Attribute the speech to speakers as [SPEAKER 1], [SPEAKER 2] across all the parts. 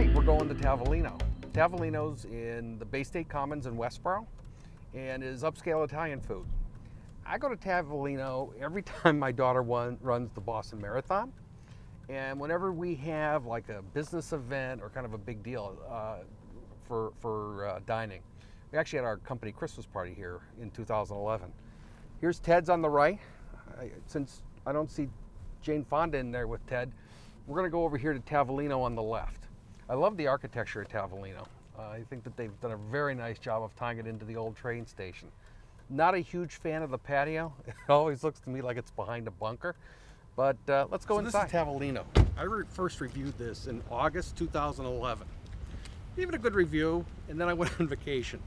[SPEAKER 1] Tonight we're going to Tavolino. Tavolino's in the Bay State Commons in Westboro and is upscale Italian food. I go to Tavolino every time my daughter runs the Boston Marathon, and whenever we have like a business event or kind of a big deal for dining. We actually had our company Christmas party here in 2011. Here's Ted's on the right. Since I don't see Jane Fonda in there with Ted, we're going to go over here to Tavolino on the left. I love the architecture at Tavolino. I think that they've done a very nice job of tying it into the old train station. Not a huge fan of the patio. It always looks to me like it's behind a bunker. But let's go inside. This is Tavolino. I first reviewed this in August 2011. Gave it a good review, and then I went on vacation.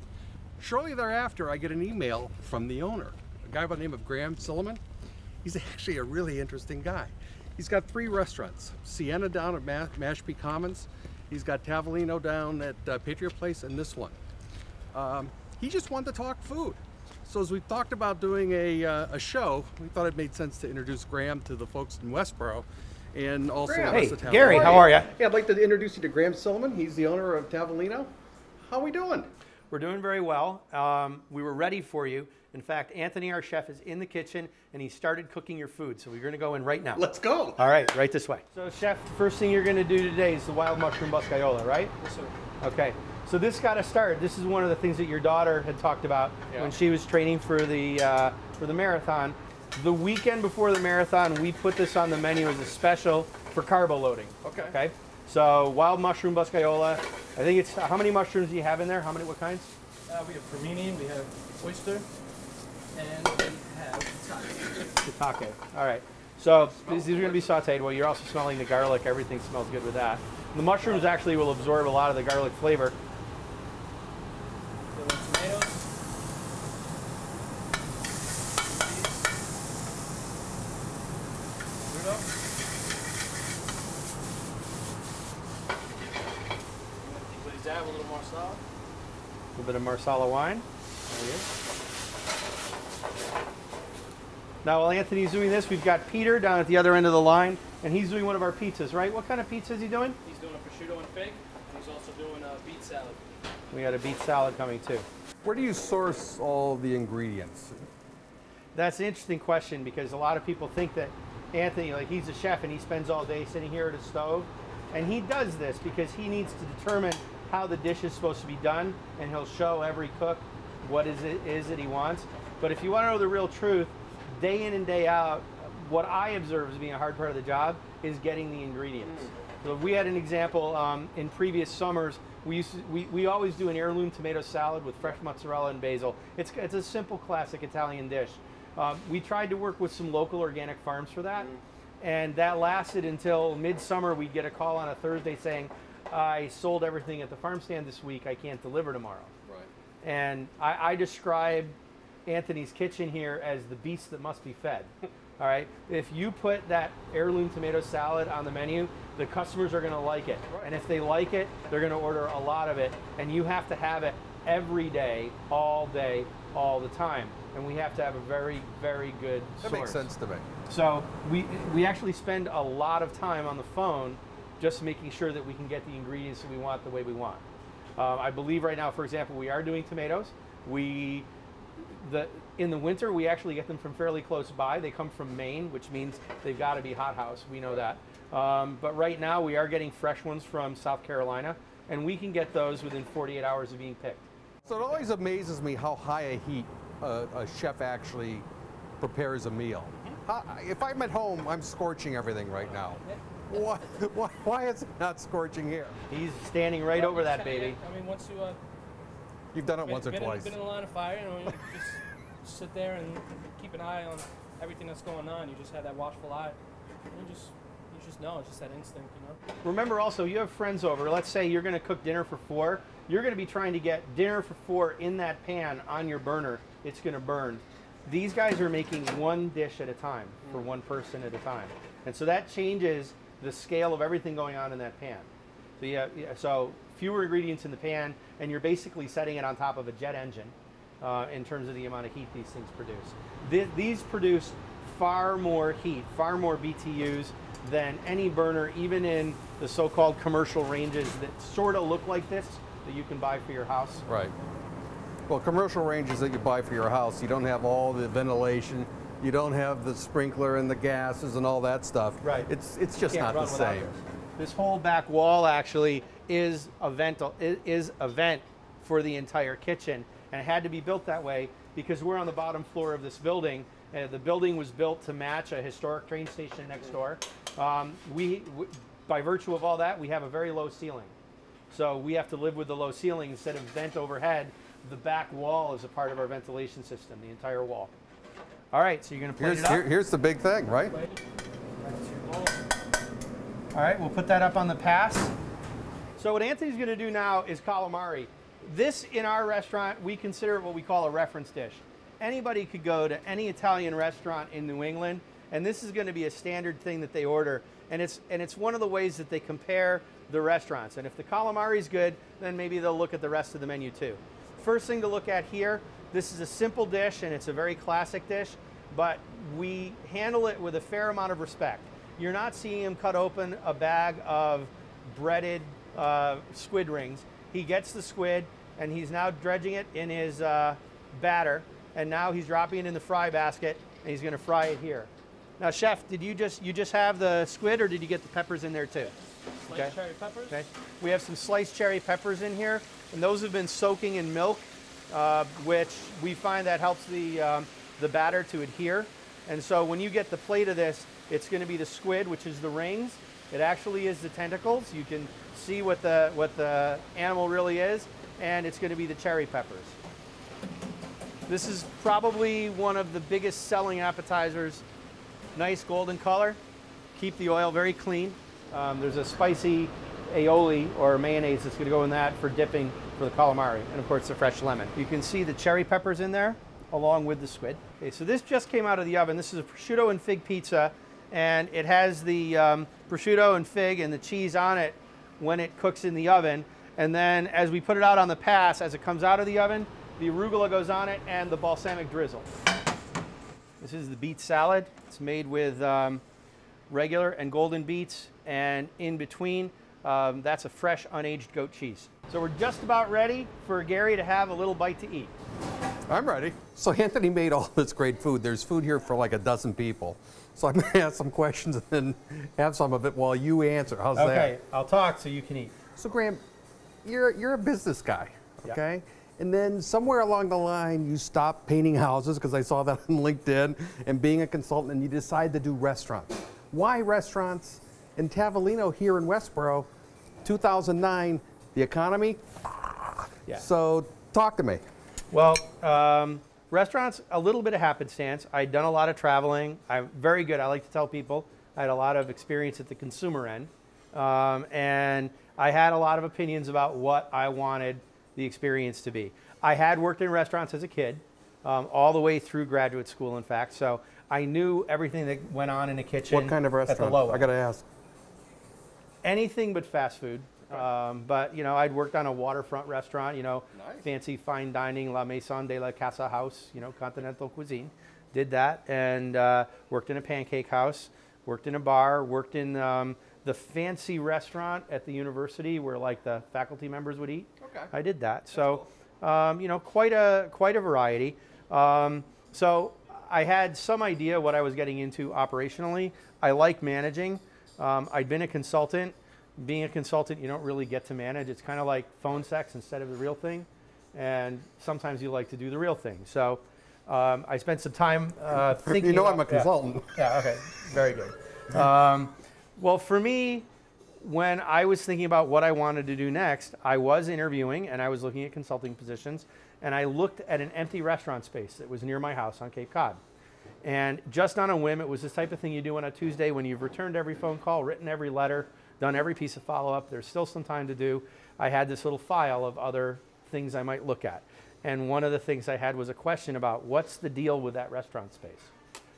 [SPEAKER 1] Shortly thereafter, I get an email from the owner, a guy by the name of Graham Silliman. He's actually a really interesting guy. He's got 3 restaurants: Sienna down at Mashpee Commons. He's got Tavolino down at Patriot Place, and this one. He just wanted to talk food. So as we talked about doing a show, we thought it made sense to introduce Graham to the folks in Westboro, and also
[SPEAKER 2] Hey, Gary, how are you?
[SPEAKER 1] Yeah, I'd like to introduce you to Graham Silliman. He's the owner of Tavolino. How are we doing?
[SPEAKER 2] We're doing very well. We were ready for you. In fact, Anthony, our chef, is in the kitchen, and he started cooking your food. So we're going to go in right now.
[SPEAKER 1] Let's go.
[SPEAKER 2] All right, right this way. So, chef, first thing you're going to do today is the wild mushroom buscaiola, right?
[SPEAKER 3] Yes, sir.
[SPEAKER 2] Okay. So this got to start. This is one of the things that your daughter had talked about when she was training for the marathon. The weekend before the marathon, we put this on the menu as a special for carbo loading.
[SPEAKER 1] Okay.
[SPEAKER 2] Okay. So wild mushroom buscaiola. I think it's how many mushrooms do you have in there? What kinds?
[SPEAKER 3] We have cremini, we have oyster, and we have
[SPEAKER 2] Shiitake. All right. So these are going to be sauteed. Well, you're also smelling the garlic. Everything smells good with that. The mushrooms actually will absorb a lot of the garlic flavor.
[SPEAKER 3] tomatoes. That, a little marsala.
[SPEAKER 2] A little bit of marsala wine. There you go. Now, while Anthony's doing this, we've got Peter down at the other end of the line, and he's doing one of our pizzas, right? What kind of pizza is he doing?
[SPEAKER 3] He's doing a prosciutto and fig, and he's also doing a beet salad.
[SPEAKER 2] We got a beet salad coming too.
[SPEAKER 1] Where do you source all the ingredients?
[SPEAKER 2] That's an interesting question, because a lot of people think that Anthony, like, he's a chef and he spends all day sitting here at a stove, and he does this because he needs to determine how the dish is supposed to be done, and he'll show every cook what it is that he wants. But if you want to know the real truth, day in and day out, what I observe as being a hard part of the job is getting the ingredients. So we had an example in previous summers. We always do an heirloom tomato salad with fresh mozzarella and basil. It's a simple classic Italian dish. We tried to work with some local organic farms for that, and that lasted until midsummer. We'd get a call on a Thursday saying, I sold everything at the farm stand this week, I can't deliver tomorrow.
[SPEAKER 1] Right.
[SPEAKER 2] And I describe Anthony's kitchen here as the beast that must be fed. All right, if you put that heirloom tomato salad on the menu, the customers are going to like it. Right. And if they like it, they're going to order a lot of it. And you have to have it every day, all the time. And we have to have a very, very good source.
[SPEAKER 1] That makes sense to me.
[SPEAKER 2] So we actually spend a lot of time on the phone just making sure that we can get the ingredients that we want the way we want. I believe right now, for example, we are doing tomatoes. In the winter, we actually get them from fairly close by. They come from Maine, which means they've got to be hothouse. We know that. But right now, we are getting fresh ones from South Carolina, and we can get those within 48 hours of being picked.
[SPEAKER 1] So it always amazes me how high a heat a chef actually prepares a meal. If I'm at home, I'm scorching everything right now. Why is it not scorching here?
[SPEAKER 2] He's standing right over that baby.
[SPEAKER 3] I mean, once you
[SPEAKER 1] You've done it once or twice.
[SPEAKER 3] Been in the line of fire, you just sit there and keep an eye on everything that's going on. You just have that watchful eye. And you just know, it's just that instinct, you know.
[SPEAKER 2] Remember also, you have friends over. Let's say you're going to cook dinner for 4. You're going to be trying to get dinner for 4 in that pan on your burner. It's going to burn. These guys are making one dish at a time for one person at a time. And so that changes the scale of everything going on in that pan. So so fewer ingredients in the pan, and you're basically setting it on top of a jet engine in terms of the amount of heat these things produce. These produce far more heat, far more BTUs than any burner, even in the so-called commercial ranges that sort of look like this, that you can buy for your house.
[SPEAKER 1] Right. Well, commercial ranges that you buy for your house, you don't have all the ventilation, you don't have the sprinkler and the gases and all that stuff.
[SPEAKER 2] Right.
[SPEAKER 1] It's just not the same.
[SPEAKER 2] This whole back wall actually is a vent for the entire kitchen, and it had to be built that way because we're on the bottom floor of this building. The building was built to match a historic train station next door. By virtue of all that, we have a very low ceiling. So we have to live with the low ceiling instead of vent overhead. The back wall is a part of our ventilation system, the entire wall. All right, so you're going to plate it up.
[SPEAKER 1] Here's the big thing, right?
[SPEAKER 2] All right, we'll put that up on the pass. So what Anthony's going to do now is calamari. This, in our restaurant, we consider what we call a reference dish. Anybody could go to any Italian restaurant in New England, and this is going to be a standard thing that they order. And it's one of the ways that they compare the restaurants. And if the calamari is good, then maybe they'll look at the rest of the menu too. First thing to look at here, this is a simple dish and it's a very classic dish, but we handle it with a fair amount of respect. You're not seeing him cut open a bag of breaded squid rings. He gets the squid and he's now dredging it in his batter, and now he's dropping it in the fry basket and he's going to fry it here. Now, chef, did you just have the squid, or did you get the peppers in there too?
[SPEAKER 3] Sliced cherry peppers.
[SPEAKER 2] Okay. We have some sliced cherry peppers in here, and those have been soaking in milk, which we find that helps the batter to adhere. And so when you get the plate of this, it's going to be the squid, which is the rings. It actually is the tentacles. You can see what the animal really is, and it's going to be the cherry peppers. This is probably one of the biggest selling appetizers. Nice golden color. Keep the oil very clean. There's a spicy aioli or mayonnaise that's going to go in that for dipping for the calamari, and of course the fresh lemon. You can see the cherry peppers in there along with the squid. Okay, so this just came out of the oven. This is a prosciutto and fig pizza, and it has the prosciutto and fig and the cheese on it when it cooks in the oven. And then as we put it out on the pass, as it comes out of the oven, the arugula goes on it and the balsamic drizzle. This is the beet salad. It's made with regular and golden beets, and in between, that's a fresh unaged goat cheese. So we're just about ready for Gary to have a little bite to eat.
[SPEAKER 1] I'm ready. So Anthony made all this great food. There's food here for like a dozen people. So I'm going to ask some questions and then have some of it while you answer. How's that?
[SPEAKER 2] Okay, I'll talk so you can eat.
[SPEAKER 1] So Graham, you're a business guy, okay? Yep. And then somewhere along the line, you stopped painting houses, because I saw that on LinkedIn, and being a consultant, and you decided to do restaurants. Why restaurants? In Tavolino here in Westboro, 2009, the economy.
[SPEAKER 2] Yeah.
[SPEAKER 1] So talk to me.
[SPEAKER 2] Well, restaurants, a little bit of happenstance. I'd done a lot of traveling. I'm very good. I like to tell people I had a lot of experience at the consumer end. And I had a lot of opinions about what I wanted the experience to be. I had worked in restaurants as a kid, all the way through graduate school, in fact. So I knew everything that went on in a kitchen.
[SPEAKER 1] What kind of restaurant?
[SPEAKER 2] At the low end.
[SPEAKER 1] I got to ask.
[SPEAKER 2] Anything but fast food. But you know, I'd worked on a waterfront restaurant, you know,
[SPEAKER 1] Nice.
[SPEAKER 2] Fancy fine dining, La Maison de la Casa House, you know, continental cuisine. Did that, and worked in a pancake house, worked in a bar, worked in the fancy restaurant at the university where like the faculty members would eat.
[SPEAKER 1] Okay.
[SPEAKER 2] I did that. So, you know, quite a variety. So I had some idea what I was getting into operationally. I like managing. I'd been a consultant. Being a consultant, you don't really get to manage. It's kind of like phone sex instead of the real thing. And sometimes you like to do the real thing. So I spent some time thinking.
[SPEAKER 1] You know, I'm a consultant.
[SPEAKER 2] Yeah, okay, very good. Well, for me, when I was thinking about what I wanted to do next, I was interviewing and I was looking at consulting positions, and I looked at an empty restaurant space that was near my house on Cape Cod. And just on a whim, it was this type of thing you do on a Tuesday when you've returned every phone call, written every letter, done every piece of follow-up. There's still some time to do. I had this little file of other things I might look at. And one of the things I had was a question about what's the deal with that restaurant space.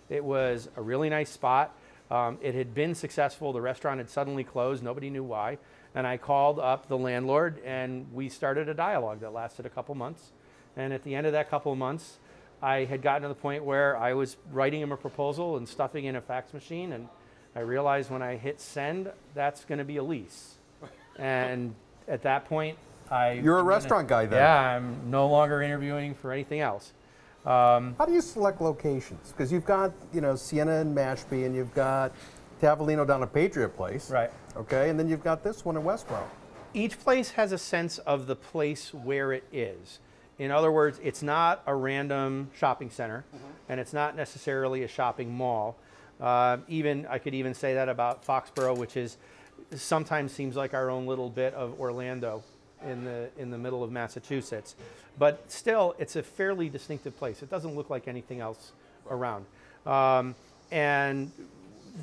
[SPEAKER 2] It was a really nice spot. It had been successful. The restaurant had suddenly closed. Nobody knew why. And I called up the landlord, and we started a dialogue that lasted a couple months. And at the end of that couple of months, I had gotten to the point where I was writing him a proposal and stuffing in a fax machine, and I realized when I hit send, that's going to be a lease. And at that point,
[SPEAKER 4] You're a restaurant guy then.
[SPEAKER 2] Yeah, I'm no longer interviewing for anything else.
[SPEAKER 4] How do you select locations? Because you've got, you know, Siena and Mashpee, and you've got Tavolino down at Patriot Place.
[SPEAKER 2] Right.
[SPEAKER 4] Okay, and then you've got this one in Westboro.
[SPEAKER 2] Each place has a sense of the place where it is. In other words, it's not a random shopping center, and it's not necessarily a shopping mall. I could even say that about Foxborough, which is sometimes seems like our own little bit of Orlando in the middle of Massachusetts. But still, it's a fairly distinctive place. It doesn't look like anything else around. And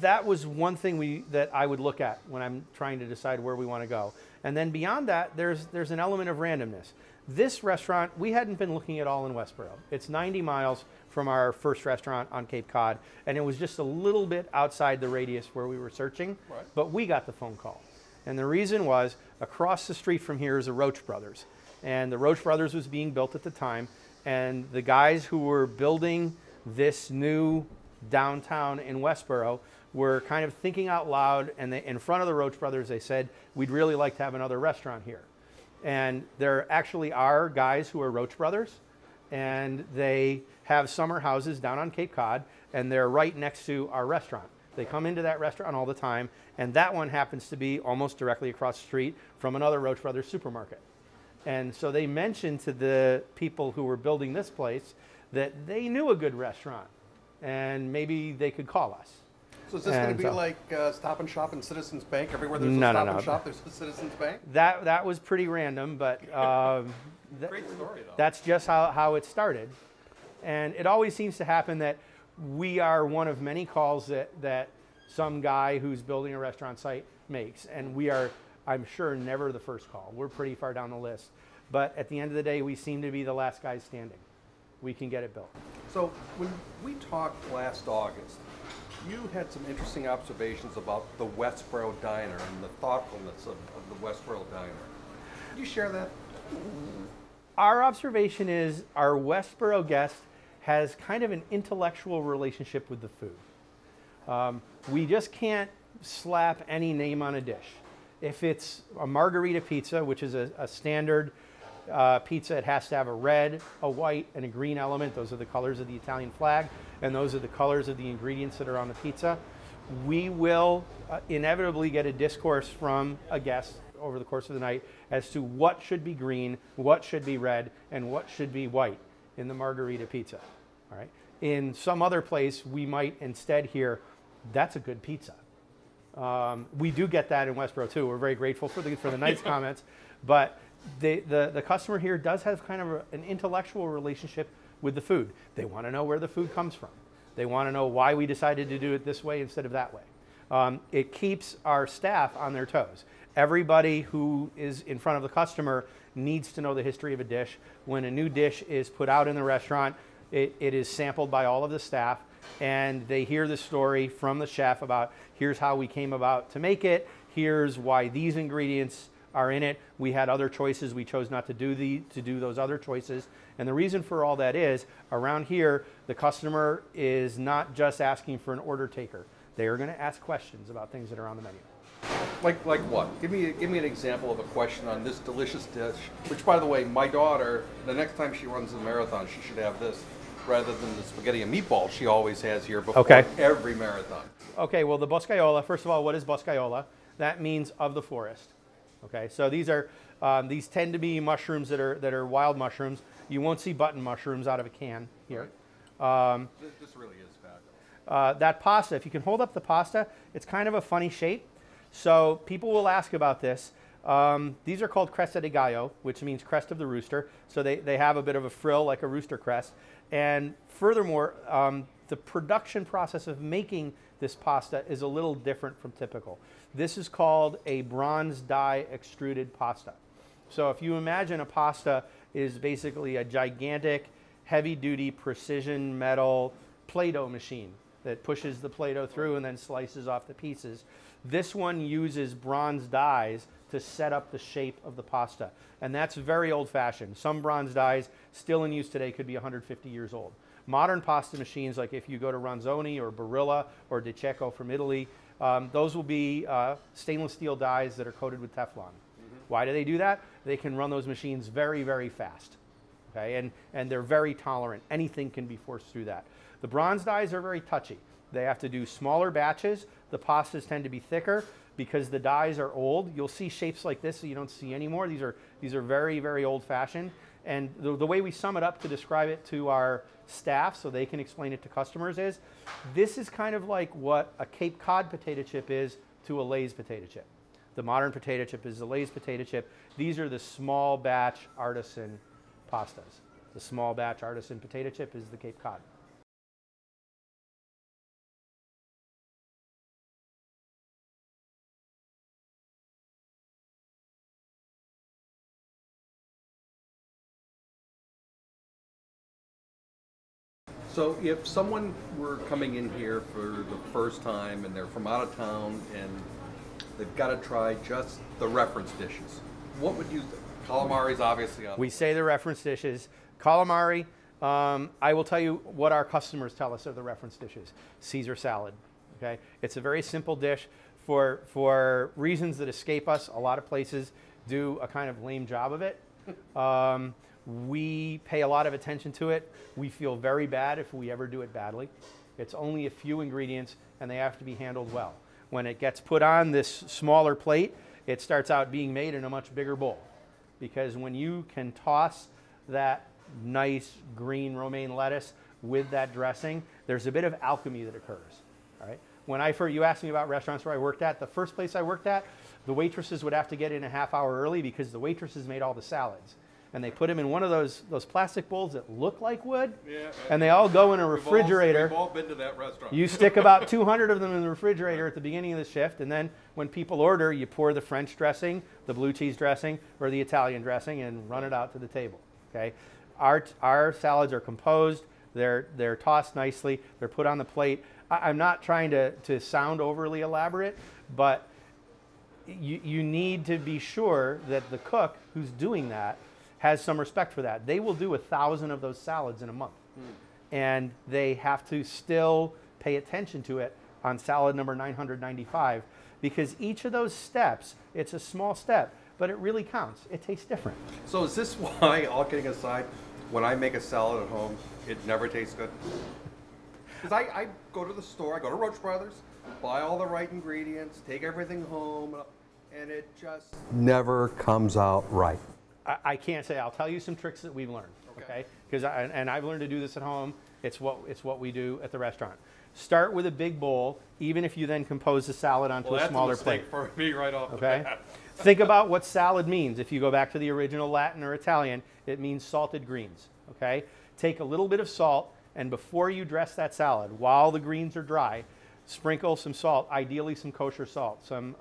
[SPEAKER 2] that was one thing that I would look at when I'm trying to decide where we want to go. And then beyond that, there's an element of randomness. This restaurant, we hadn't been looking at all in Westboro. It's 90 miles from our first restaurant on Cape Cod, and it was just a little bit outside the radius where we were searching, but we got the phone call. And the reason was, across the street from here is a Roach Brothers, and the Roach Brothers was being built at the time, and the guys who were building this new downtown in Westboro were kind of thinking out loud, and in front of the Roach Brothers, they said, we'd really like to have another restaurant here. And there actually are guys who are Roach Brothers, and they have summer houses down on Cape Cod, and they're right next to our restaurant. They come into that restaurant all the time, and that one happens to be almost directly across the street from another Roach Brothers supermarket. And so they mentioned to the people who were building this place that they knew a good restaurant, and maybe they could call us.
[SPEAKER 4] So is this going to be like Stop and Shop and Citizens Bank? Everywhere there's a Stop and Shop, there's a Citizens Bank?
[SPEAKER 2] That was pretty random, but
[SPEAKER 4] Great story, though.
[SPEAKER 2] That's just how it started. And it always seems to happen that we are one of many calls that some guy who's building a restaurant site makes. And we are, I'm sure, never the first call. We're pretty far down the list. But at the end of the day, we seem to be the last guys standing. We can get it built.
[SPEAKER 1] So when we talked last August, you had some interesting observations about the Westboro Diner and the thoughtfulness of the Westboro Diner. Can you share that?
[SPEAKER 2] Our observation is our Westboro guest has kind of an intellectual relationship with the food. We just can't slap any name on a dish. If it's a margarita pizza, which is a standard pizza, it has to have a red, a white, and a green element. Those are the colors of the Italian flag, and those are the colors of the ingredients that are on the pizza. We will inevitably get a discourse from a guest over the course of the night as to what should be green, what should be red, and what should be white in the margarita pizza. All right. In some other place, we might instead hear, that's a good pizza. We do get that in Westboro too. We're very grateful for the night's comments, but the customer here does have kind of an intellectual relationship with the food. They want to know where the food comes from. They want to know why we decided to do it this way instead of that way. It keeps our staff on their toes. Everybody who is in front of the customer needs to know the history of a dish. When a new dish is put out in the restaurant, it is sampled by all of the staff, and they hear the story from the chef about here's how we came about to make it, here's why these ingredients are in it. We had other choices. We chose not to do those other choices. And the reason for all that is, around here, the customer is not just asking for an order taker. They are going to ask questions about things that are on the menu.
[SPEAKER 1] Like what? Give me an example of a question on this delicious dish, which, by the way, my daughter, the next time she runs a marathon, she should have this rather than the spaghetti and meatballs she always has here before every marathon. Okay,
[SPEAKER 2] well, the boscaiola, first of all, what is boscaiola? That means of the forest. Okay, so these are these tend to be mushrooms that are wild mushrooms. You won't see button mushrooms out of a can here.
[SPEAKER 1] This really is fabulous.
[SPEAKER 2] That pasta, if you can hold up the pasta, it's kind of a funny shape. So people will ask about this. These are called cresta de gallo, which means crest of the rooster. So they have a bit of a frill like a rooster crest. And furthermore, the production process of making this pasta is a little different from typical. This is called a bronze die extruded pasta. So if you imagine a pasta is basically a gigantic, heavy-duty precision metal Play-Doh machine that pushes the Play-Doh through and then slices off the pieces. This one uses bronze dies to set up the shape of the pasta. And that's very old-fashioned. Some bronze dies still in use today could be 150 years old. Modern pasta machines, like if you go to Ronzoni or Barilla or De Cecco from Italy, Those will be stainless steel dies that are coated with Teflon. Why do they do that? They can run those machines very, very fast. Okay, and they're very tolerant. Anything can be forced through that. The bronze dies are very touchy. They have to do smaller batches. The pastas tend to be thicker because the dies are old. You'll see shapes like this that you don't see anymore. These are very, very old-fashioned. And the way we sum it up to describe it to our staff so they can explain it to customers is, this is kind of like what a Cape Cod potato chip is to a Lay's potato chip. The modern potato chip is the Lay's potato chip. These are the small batch artisan pastas. The small batch artisan potato chip is the Cape Cod.
[SPEAKER 1] So if someone were coming in here for the first time and they're from out of town and they've got to try just the reference dishes, what would you think? Calamari's obviously up.
[SPEAKER 2] We say the reference dishes. Calamari, I will tell you what our customers tell us are the reference dishes. Caesar salad, okay? It's a very simple dish. For reasons that escape us, a lot of places do a kind of lame job of it. We pay a lot of attention to it. We feel very bad if we ever do it badly. It's only a few ingredients and they have to be handled well. When it gets put on this smaller plate, it starts out being made in a much bigger bowl. Because when you can toss that nice green romaine lettuce with that dressing, there's a bit of alchemy that occurs. All right? When you asked me about restaurants where I worked at, the first place I worked at, the waitresses would have to get in a half hour early because the waitresses made all the salads. And they put them in one of those plastic bowls that look like wood, and they all go in a refrigerator.
[SPEAKER 1] We've all been to that restaurant.
[SPEAKER 2] You stick about 200 of them in the refrigerator at the beginning of the shift, and then when people order, you pour the French dressing, the blue cheese dressing, or the Italian dressing, and run it out to the table. Okay, our salads are composed. They're tossed nicely. They're put on the plate. I'm not trying to sound overly elaborate, but you need to be sure that the cook who's doing that has some respect for that. They will do 1,000 of those salads in a month. And they have to still pay attention to it on salad number 995 because each of those steps, it's a small step, but it really counts. It tastes different.
[SPEAKER 1] So is this why, all kidding aside, when I make a salad at home, it never tastes good? Because I go to the store, I go to Roach Brothers, buy all the right ingredients, take everything home, and it just never comes out right.
[SPEAKER 2] I can't say. I'll tell you some tricks that we've learned, okay? Because I've learned to do this at home. It's what we do at the restaurant. Start with a big bowl, even if you then compose the salad onto a smaller plate.
[SPEAKER 1] For me right off the bat.
[SPEAKER 2] Think about what salad means. If you go back to the original Latin or Italian, it means salted greens, okay? Take a little bit of salt, and before you dress that salad, while the greens are dry, sprinkle some salt, ideally some kosher salt, some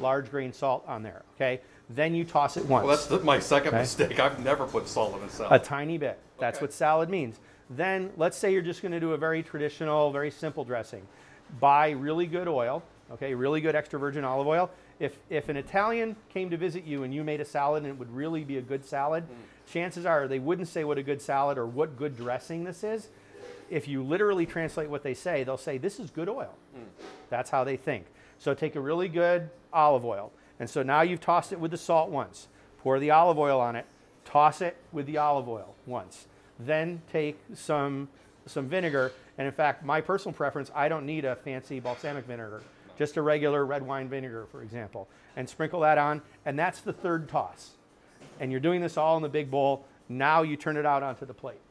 [SPEAKER 2] large grain salt on there, okay? Then you toss it once.
[SPEAKER 1] Well, that's my second mistake. I've never put salt in a salad.
[SPEAKER 2] A tiny bit. That's what salad means. Then let's say you're just going to do a very traditional, very simple dressing. Buy really good oil, okay, really good extra virgin olive oil. If an Italian came to visit you and you made a salad and it would really be a good salad, chances are they wouldn't say what a good salad or what good dressing this is. If you literally translate what they say, they'll say, this is good oil. That's how they think. So take a really good olive oil. And so now you've tossed it with the salt once. Pour the olive oil on it. Toss it with the olive oil once. Then take some vinegar. And in fact, my personal preference, I don't need a fancy balsamic vinegar. Just a regular red wine vinegar, for example. And sprinkle that on. And that's the third toss. And you're doing this all in the big bowl. Now you turn it out onto the plate.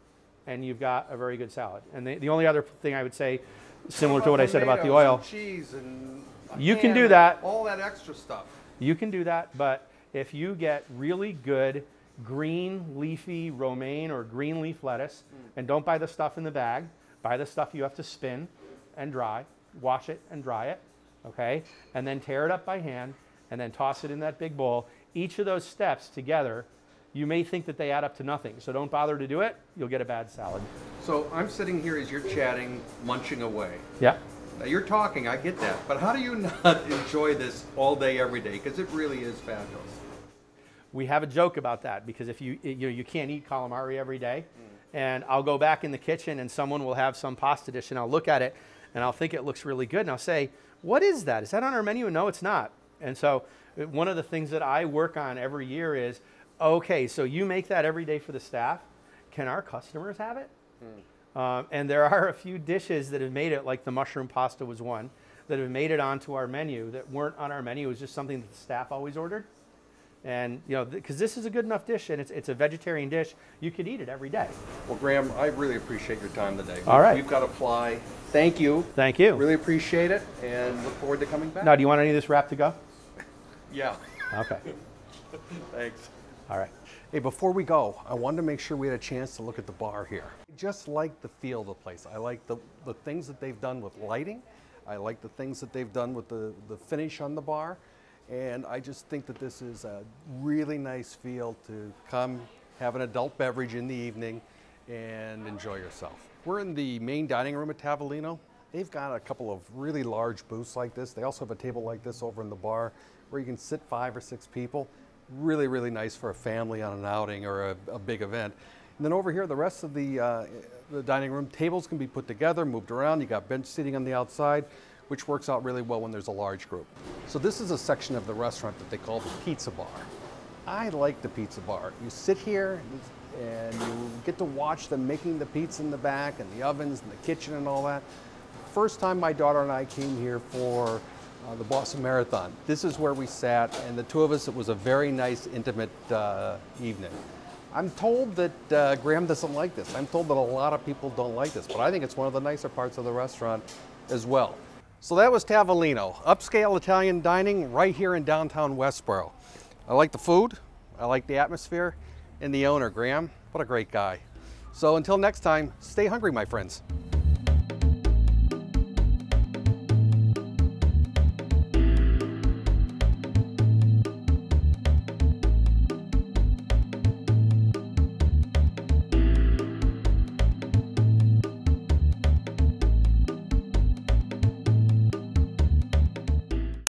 [SPEAKER 2] And you've got a very good salad. And the only other thing I would say, similar to what I said about the oil.
[SPEAKER 1] And cheese and
[SPEAKER 2] you can do that.
[SPEAKER 1] All that extra stuff.
[SPEAKER 2] You can do that, but if you get really good green leafy romaine or green leaf lettuce, and don't buy the stuff in the bag, buy the stuff you have to spin and dry, wash it and dry it, okay? And then tear it up by hand and then toss it in that big bowl. Each of those steps together, you may think that they add up to nothing, so don't bother to do it. You'll get a bad salad.
[SPEAKER 1] So I'm sitting here as you're chatting, munching away.
[SPEAKER 2] Yeah.
[SPEAKER 1] Now you're talking, I get that, but how do you not enjoy this all day, every day? Because it really is fabulous.
[SPEAKER 2] We have a joke about that because if you can't eat calamari every day, and I'll go back in the kitchen and someone will have some pasta dish and I'll look at it and I'll think it looks really good, and I'll say, what is that? Is that on our menu? No, it's not. And so one of the things that I work on every year is, okay, so you make that every day for the staff. Can our customers have it? And there are a few dishes that have made it, like the mushroom pasta was one, that have made it onto our menu that weren't on our menu. It was just something that the staff always ordered. And, you know, because this is a good enough dish and it's a vegetarian dish, you could eat it every day.
[SPEAKER 1] Well, Graham, I really appreciate your time today.
[SPEAKER 2] All right.
[SPEAKER 1] We've got to fly. Thank you.
[SPEAKER 2] Thank you.
[SPEAKER 1] Really appreciate it and look forward to coming back.
[SPEAKER 2] Now, do you want any of this wrap to go?
[SPEAKER 1] Yeah.
[SPEAKER 2] Okay.
[SPEAKER 1] Thanks.
[SPEAKER 2] All right.
[SPEAKER 1] Hey, before we go, I wanted to make sure we had a chance to look at the bar here. I just like the feel of the place. I like the things that they've done with lighting. I like the things that they've done with the finish on the bar. And I just think that this is a really nice feel to come have an adult beverage in the evening and enjoy yourself. We're in the main dining room at Tavolino. They've got a couple of really large booths like this. They also have a table like this over in the bar where you can sit 5 or 6 people. Really, really nice for a family on an outing or a big event. And then over here, the rest of the dining room, tables can be put together, moved around. You got bench seating on the outside, which works out really well when there's a large group. So this is a section of the restaurant that they call the pizza bar. I like the pizza bar. You sit here and you get to watch them making the pizza in the back and the ovens and the kitchen and all that. First time my daughter and I came here for the Boston Marathon, this is where we sat, and the two of us, it was a very nice, intimate evening. I'm told that Graham doesn't like this. I'm told that a lot of people don't like this, but I think it's one of the nicer parts of the restaurant as well. So that was Tavolino, upscale Italian dining right here in downtown Westboro. I like the food, I like the atmosphere, and the owner, Graham, what a great guy. So until next time, stay hungry, my friends.